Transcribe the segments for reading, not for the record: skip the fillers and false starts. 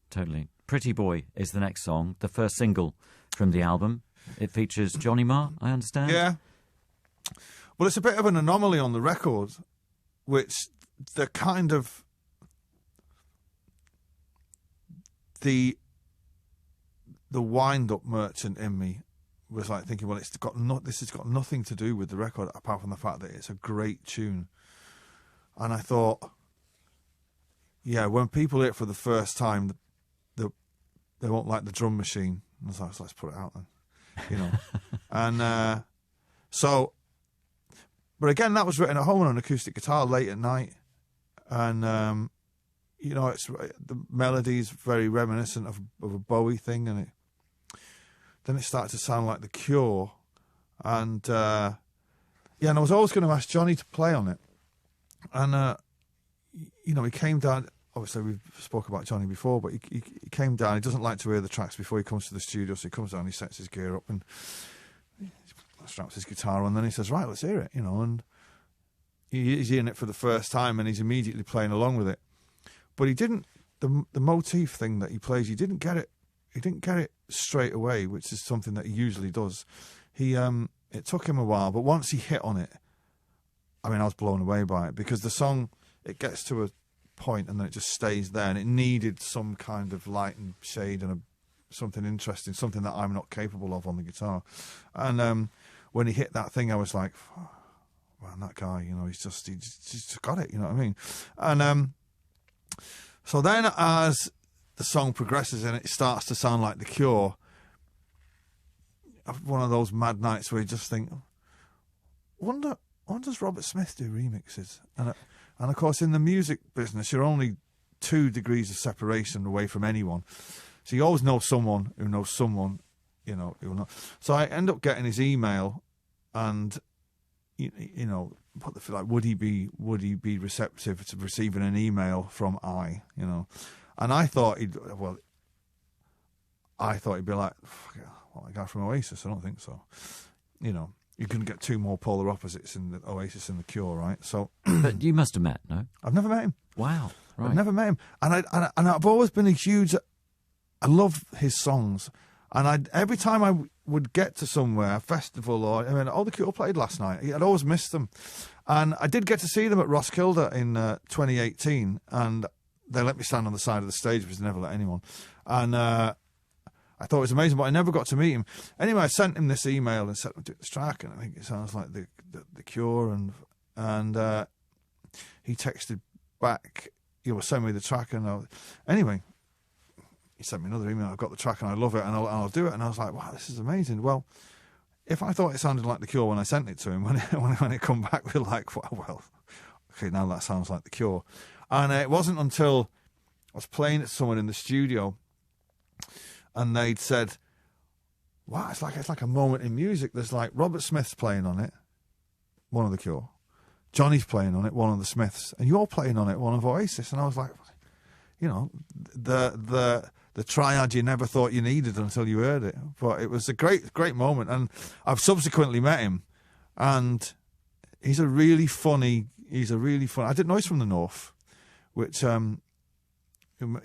totally. Pretty Boy is the next song, the first single from the album. It features Johnny Marr, I understand. Yeah. Well, it's a bit of an anomaly on the record, which the kind of the wind-up merchant in me was like thinking, well, this has got nothing to do with the record apart from the fact that it's a great tune. And I thought, yeah, when people hear it for the first time, they won't like the drum machine. And I was like, so let's put it out then, you know. And so, but again, that was written at home on an acoustic guitar late at night, and you know, the melody's very reminiscent of a Bowie thing, and then it started to sound like The Cure, and yeah, and I was always going to ask Johnny to play on it, and you know, he came down. Obviously, we've spoke about Johnny before, but he came down. He doesn't like to hear the tracks before he comes to the studio, so he comes down, he sets his gear up, and he straps his guitar on, and then he says, right, let's hear it, you know, and he's hearing it for the first time, and he's immediately playing along with it. But he didn't, the motif thing that he plays, he didn't get it straight away, which is something that he usually does. It took him a while, but once he hit on it, I mean, I was blown away by it, because the song, it gets to a point and then it just stays there, and it needed some kind of light and shade and something interesting, something that I'm not capable of on the guitar. And when he hit that thing, I was like, oh, man, that guy, you know, he just got it, you know what I mean? And so then as the song progresses and it starts to sound like The Cure, one of those mad nights where you just think, wonder does Robert Smith do remixes? And of course, in the music business, you're only 2 degrees of separation away from anyone. So you always know someone who knows someone, you know, who will know. So I end up getting his email, and you know, like, would he be receptive to receiving an email from I, you know? And I thought he'd be like, well, a guy from Oasis. I don't think so, you know. You couldn't get 2 more polar opposites in the Oasis and The Cure, right? So, but you must have met, no? I've never met him. Wow, right. I've never met him, and I've always been a huge. I love his songs, and every time I would get to somewhere, a festival, or I mean, The Cure played last night. I'd always missed them, and I did get to see them at Roskilde in 2018, and they let me stand on the side of the stage, because they never let anyone, and. I thought it was amazing, but I never got to meet him. Anyway, I sent him this email and said, do this track, and I think it sounds like the Cure, and he texted back, you know, send me the track, and anyway, he sent me another email, I've got the track and I love it, and I'll do it, and I was like, wow, this is amazing. Well, if I thought it sounded like The Cure when I sent it to him, when it come back, we're like, well, okay, now that sounds like The Cure. And it wasn't until I was playing it to someone in the studio, and they'd said, wow, it's like a moment in music. There's like Robert Smith's playing on it, one of The Cure. Johnny's playing on it, one of the Smiths. And you're playing on it, one of Oasis. And I was like, you know, the triad you never thought you needed until you heard it. But it was a great moment. And I've subsequently met him. And he's a really funny, I didn't know he's from the North, which,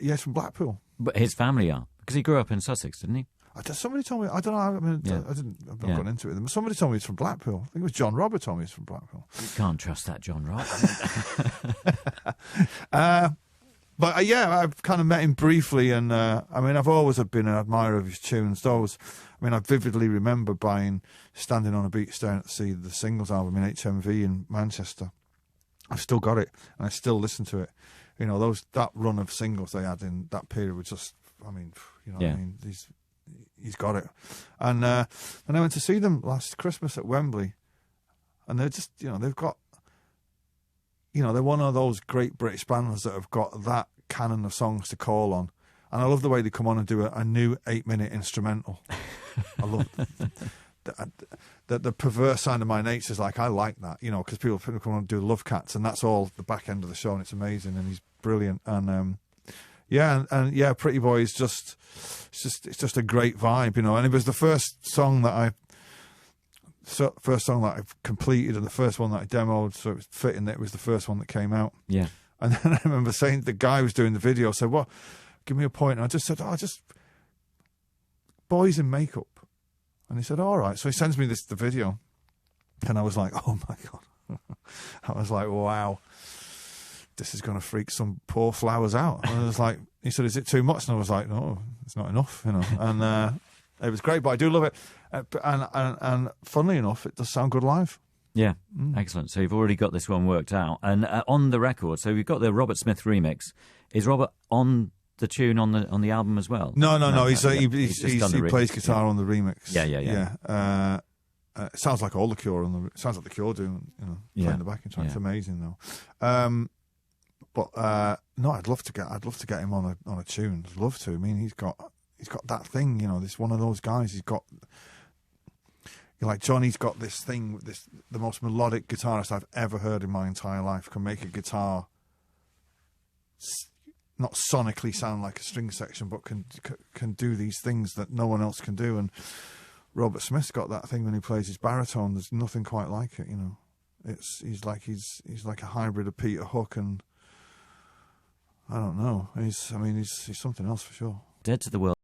he's from Blackpool. But his family are. Because he grew up in Sussex, didn't he? Somebody told me, I don't know, I mean, yeah. I've not gone into it. Somebody told me he's from Blackpool. I think it was John Robert told me he's from Blackpool. You can't trust that John Rob. But yeah, I've kind of met him briefly, and I mean, I've always been an admirer of his tunes. I vividly remember standing on a beach staring at the Singles album in HMV in Manchester. I've still got it, and I still listen to it. You know, that run of singles they had in that period was just, I mean, you know, yeah. I mean, he's got it. And I went to see them last Christmas at Wembley, and they're just, you know, they've got, you know, they're one of those great British bands that have got that canon of songs to call on. And I love the way they come on and do a new 8-minute instrumental. I love the perverse side of my nature is like, I like that, you know, because people come on and do Love Cats, and that's all the back end of the show, and it's amazing, and he's brilliant. And yeah, Pretty Boy is it's just a great vibe, you know. And it was the first song that I've completed, and the first one that I demoed, so it was fitting that it was the first one that came out. Yeah. And then I remember saying, the guy who was doing the video said, "What? give me a point. And I just said, just boys in makeup. And he said, all right. So he sends me the video. And I was like, oh, my God. I was like, wow, this is going to freak some poor flowers out. And I was like, he said, is it too much? And I was like, no, it's not enough, you know. And it was great, but I do love it. And funnily enough, it does sound good live. Yeah, excellent. So you've already got this one worked out. And on the record, so we've got the Robert Smith remix. Is Robert on the tune on the album as well? No. He plays guitar on the remix. Yeah. It sounds like all the Cure it sounds like the Cure doing, playing the backing track. It's amazing though. But no, I'd love to get him on a tune. I'd love to. I mean, he's got that thing, this one of those guys. He's got, like Johnny's got this thing. The most melodic guitarist I've ever heard in my entire life can make a guitar not sonically sound like a string section, but can do these things that no one else can do. And Robert Smith's got that thing when he plays his baritone. There's nothing quite like it, He's like a hybrid of Peter Hook, and I don't know. He's something else for sure. Dead to the World